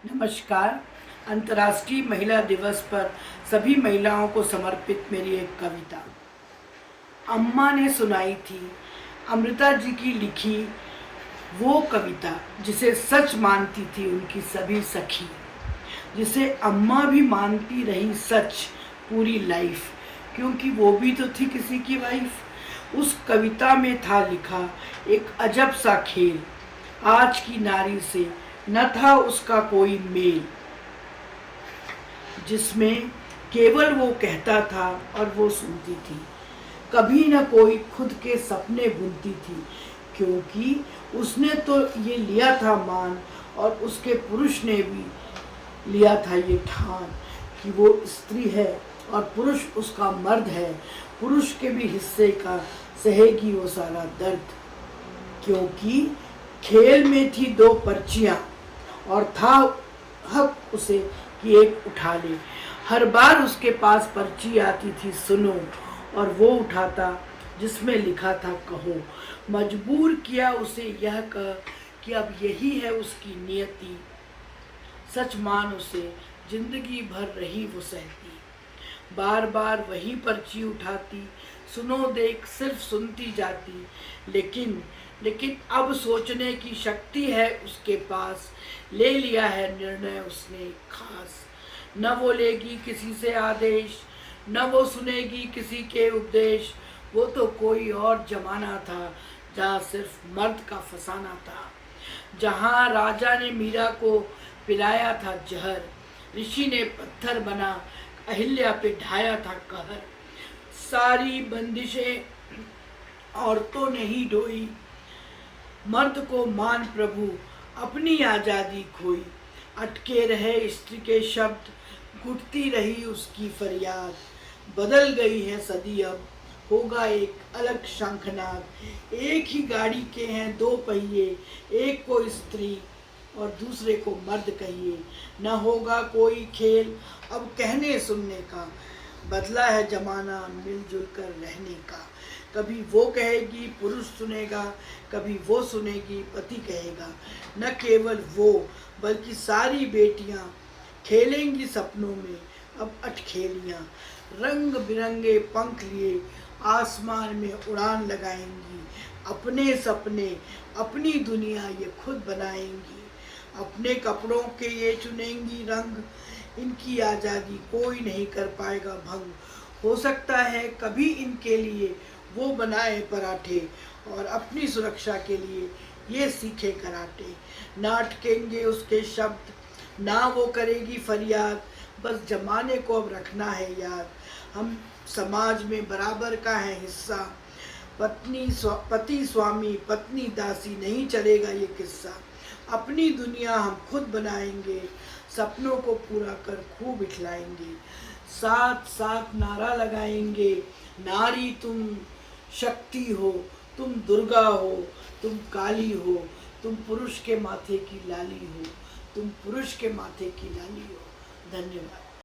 नमस्कार। अंतर्राष्ट्रीय महिला दिवस पर सभी महिलाओं को समर्पित मेरी एक कविता। अम्मा ने सुनाई थी अमृता जी की लिखी वो कविता, जिसे सच मानती थी उनकी सभी सखी, जिसे अम्मा भी मानती रही सच पूरी लाइफ, क्योंकि वो भी तो थी किसी की वाइफ। उस कविता में था लिखा एक अजब सा खेल, आज की नारी से न था उसका कोई मेल, जिसमें केवल वो कहता था और वो सुनती थी। कभी न कोई खुद के सपने बुनती थी, क्योंकि उसने तो ये लिया था मान, और उसके पुरुष ने भी लिया था ये ठान कि वो स्त्री है और पुरुष उसका मर्द है। पुरुष के भी हिस्से का सहेगी वो सारा दर्द, क्योंकि खेल में थी दो पर्चियां और था हक उसे कि एक उठा ले। हर बार उसके पास पर्ची आती थी सुनो, और वो उठाता जिसमें लिखा था कहो। मजबूर किया उसे यह कह कि अब यही है उसकी नियति, सच मान उसे जिंदगी भर रही वो सहती। बार बार वही पर्ची उठाती, सुनो देख सिर्फ सुनती जाती, लेकिन अब सोचने की शक्ति है उसके पास। ले लिया है निर्णय उसने खास, न वो लेगी किसी से आदेश, न वो सुनेगी किसी के उपदेश। वो तो कोई और जमाना था जहाँ सिर्फ मर्द का फसाना था, जहाँ राजा ने मीरा को पिलाया था जहर, ऋषि ने पत्थर बना अहिल्या पे ढाया था कहर। सारी बंदिशें औरतों ने ही ढोई, मर्द को मान प्रभु अपनी आज़ादी खोई। अटके रहे स्त्री के शब्द, घुटती रही उसकी फरियाद। बदल गई है सदी अब, होगा एक अलग शंखनाद। एक ही गाड़ी के हैं दो पहिए, एक को स्त्री और दूसरे को मर्द कहिए। न होगा कोई खेल अब कहने सुनने का, बदला है जमाना मिलजुल कर रहने का। कभी वो कहेगी पुरुष सुनेगा, कभी वो सुनेगी पति कहेगा। न केवल वो बल्कि सारी बेटियां खेलेंगी सपनों में अब अटखेलियां। रंग बिरंगे पंख लिए आसमान में उड़ान लगाएंगी, अपने सपने अपनी दुनिया ये खुद बनाएंगी। अपने कपड़ों के ये चुनेंगी रंग, इनकी आज़ादी कोई नहीं कर पाएगा भंग। हो सकता है कभी इनके लिए वो बनाए पराठे, और अपनी सुरक्षा के लिए ये सीखे कराटे। ना अटकेंगे उसके शब्द, ना वो करेगी फरियाद, बस जमाने को अब रखना है याद। हम समाज में बराबर का है हिस्सा, पति स्वामी पत्नी दासी नहीं चलेगा ये किस्सा। अपनी दुनिया हम खुद बनाएंगे, सपनों को पूरा कर खूब इठलाएंगे। साथ साथ नारा लगाएंगे, नारी तुम शक्ति हो, तुम दुर्गा हो, तुम काली हो, तुम पुरुष के माथे की लाली हो, तुम पुरुष के माथे की लाली हो। धन्यवाद।